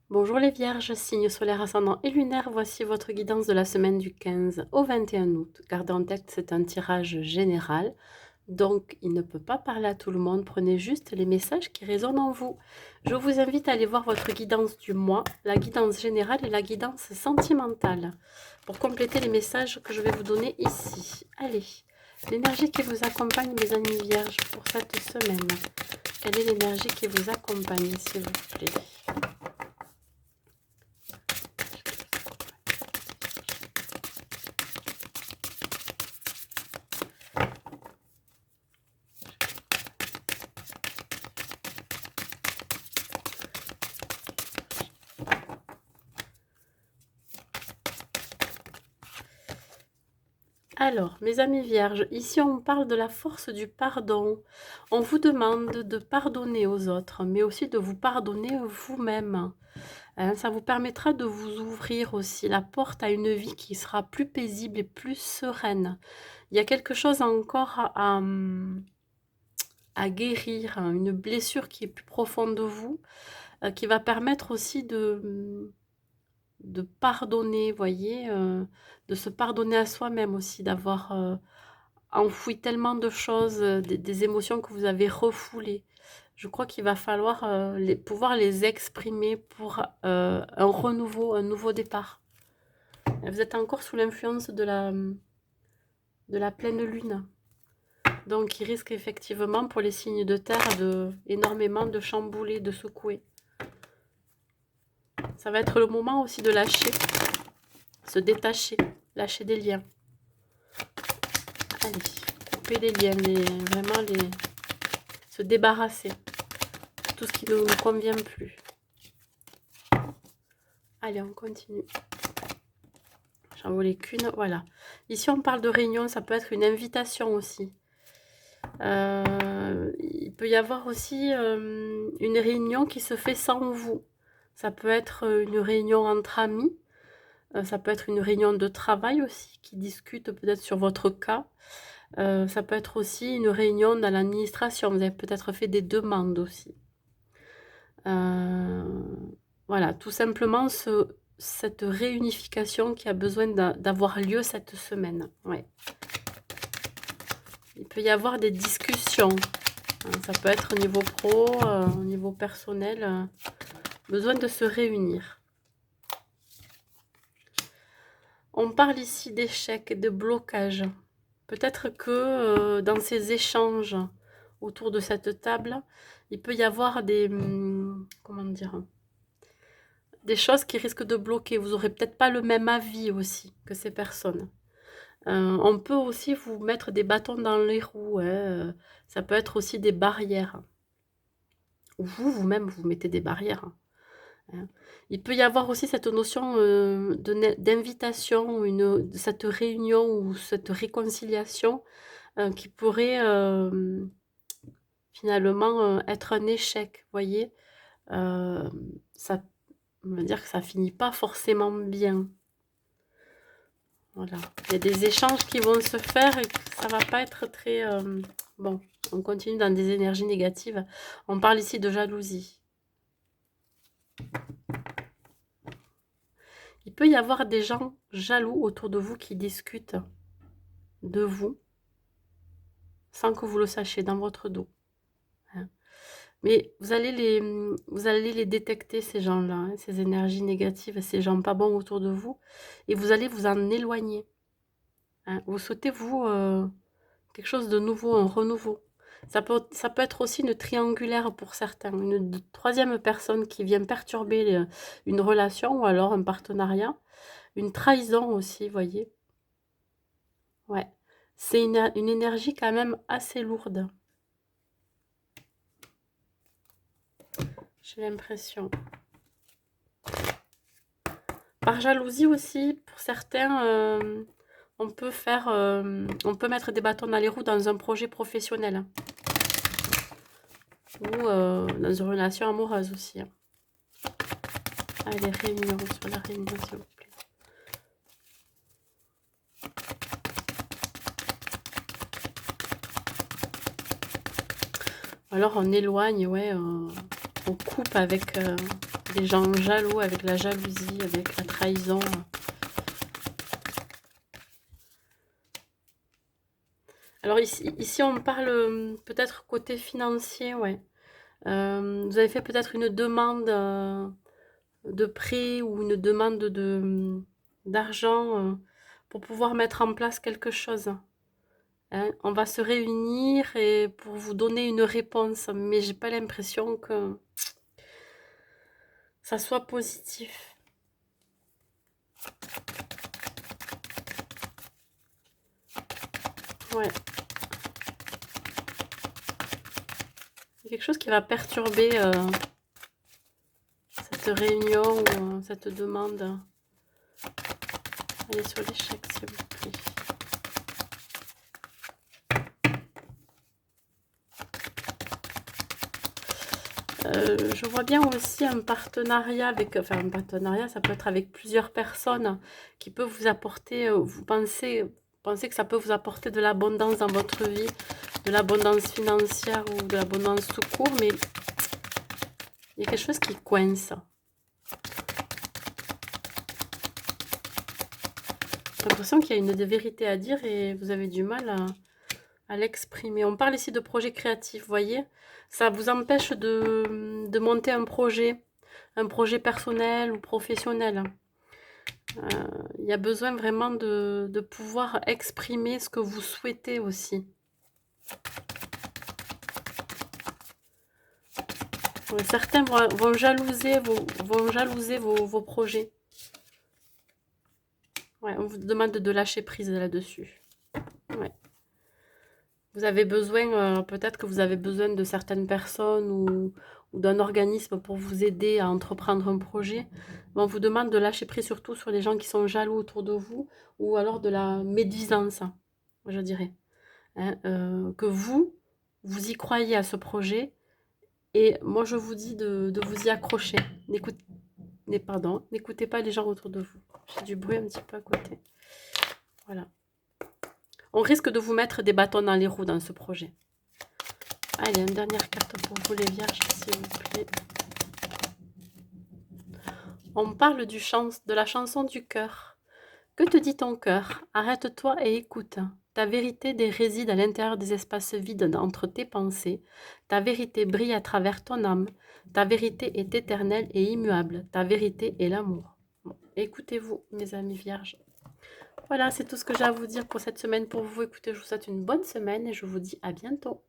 Bonjour les vierges, signe solaire ascendant et lunaire, voici votre guidance de la semaine du 15 au 21 août. Gardez en tête, c'est un tirage général, donc il ne peut pas parler à tout le monde, prenez juste les messages qui résonnent en vous. Je vous invite à aller voir votre guidance du mois, la guidance générale et la guidance sentimentale, pour compléter les messages que je vais vous donner ici. Allez, l'énergie qui vous accompagne mes amis vierges pour cette semaine. Quelle est l'énergie qui vous accompagne s'il vous plaît? Alors, mes amis vierges, ici on parle de la force du pardon. On vous demande de pardonner aux autres, mais aussi de vous pardonner vous-même. Hein, ça vous permettra de vous ouvrir aussi la porte à une vie qui sera plus paisible et plus sereine. Il y a quelque chose encore à guérir, hein, une blessure qui est plus profonde de vous, qui va permettre aussi de pardonner, voyez, de se pardonner à soi-même aussi, d'avoir enfoui tellement de choses, des émotions que vous avez refoulées. Je crois qu'il va falloir pouvoir les exprimer pour un renouveau, un nouveau départ. Vous êtes encore sous l'influence de la pleine lune. Donc il risque effectivement pour les signes de terre de énormément de chambouler, de secouer. Ça va être le moment aussi de lâcher, se détacher, lâcher des liens. Allez, couper les liens, se débarrasser de tout ce qui ne nous convient plus. Allez, on continue. J'en voulais qu'une, voilà. Ici, on parle de réunion, ça peut être une invitation aussi. Il peut y avoir aussi une réunion qui se fait sans vous. Ça peut être une réunion entre amis, ça peut être une réunion de travail aussi, qui discute peut-être sur votre cas. Ça peut être aussi une réunion dans l'administration, vous avez peut-être fait des demandes aussi. Voilà, tout simplement cette réunification qui a besoin d'avoir lieu cette semaine. Ouais. Il peut y avoir des discussions. Ça peut être au niveau pro, au niveau personnel. Besoin de se réunir. On parle ici d'échecs, de blocages. Peut-être que dans ces échanges autour de cette table, il peut y avoir comment dire, des choses qui risquent de bloquer. Vous n'aurez peut-être pas le même avis aussi que ces personnes. On peut aussi vous mettre des bâtons dans les roues. Hein. Ça peut être aussi des barrières. Ou vous-même, vous mettez des barrières. Hein. Il peut y avoir aussi cette notion d'invitation, cette réunion ou cette réconciliation qui pourrait finalement être un échec. Vous voyez, ça veut dire que ça finit pas forcément bien. Voilà. Il y a des échanges qui vont se faire et ça va pas être très... bon, on continue dans des énergies négatives. On parle ici de jalousie. Il peut y avoir des gens jaloux autour de vous qui discutent de vous sans que vous le sachiez dans votre dos. Hein. Mais vous allez les détecter, ces gens-là, hein, ces énergies négatives, ces gens pas bons autour de vous, et vous allez vous en éloigner. Hein. Vous souhaitez, vous, quelque chose de nouveau, un renouveau. Ça peut être aussi une triangulaire pour certains, une troisième personne qui vient perturber une relation ou alors un partenariat. Une trahison aussi, voyez. Ouais. C'est une énergie quand même assez lourde. J'ai l'impression. Par jalousie aussi, pour certains, on peut mettre des bâtons dans les roues dans un projet professionnel. Ou dans une relation amoureuse aussi. Hein. Allez, réunion, sur la réunion, s'il vous plaît. Alors on éloigne, ouais, on coupe avec Des gens jaloux avec la jalousie, avec la trahison. Alors ici on parle peut-être côté financier, ouais. Vous avez fait peut-être une demande de prêt ou une demande d'argent pour pouvoir mettre en place quelque chose. Hein. On va se réunir et pour vous donner une réponse, mais j'ai pas l'impression que ça soit positif. Ouais. Il y a quelque chose qui va perturber cette réunion ou cette demande. Allez sur l'échec, s'il vous plaît. Je vois bien aussi un partenariat avec, enfin un partenariat, ça peut être avec plusieurs personnes qui peut vous apporter, vous pensez que ça peut vous apporter de l'abondance dans votre vie, de l'abondance financière ou de l'abondance tout court, mais il y a quelque chose qui coince. J'ai l'impression qu'il y a une vérité à dire et vous avez du mal à l'exprimer. On parle ici de projet créatif, vous voyez. Ça vous empêche de monter un projet personnel ou professionnel. Il y a besoin vraiment de pouvoir exprimer ce que vous souhaitez aussi. Ouais, certains vont jalouser vos projets. Ouais, on vous demande de lâcher prise là-dessus. Ouais. Vous avez besoin, peut-être que vous avez besoin de certaines personnes ou d'un organisme pour vous aider à entreprendre un projet. Mais on vous demande de lâcher prise surtout sur les gens qui sont jaloux autour de vous ou alors de la médisance, je dirais. Hein, que vous y croyez à ce projet et moi je vous dis de vous y accrocher. N'écoutez pas les gens autour de vous. J'ai du bruit un petit peu à côté. Voilà. On risque de vous mettre des bâtons dans les roues dans ce projet. Allez, une dernière carte pour vous les vierges, s'il vous plaît. On parle de la chanson du cœur. Que te dit ton cœur? Arrête-toi et écoute. Ta vérité réside à l'intérieur des espaces vides entre tes pensées. Ta vérité brille à travers ton âme. Ta vérité est éternelle et immuable. Ta vérité est l'amour. Bon, écoutez-vous, mes amis vierges. Voilà, c'est tout ce que j'ai à vous dire pour cette semaine pour vous. Écoutez, je vous souhaite une bonne semaine et je vous dis à bientôt.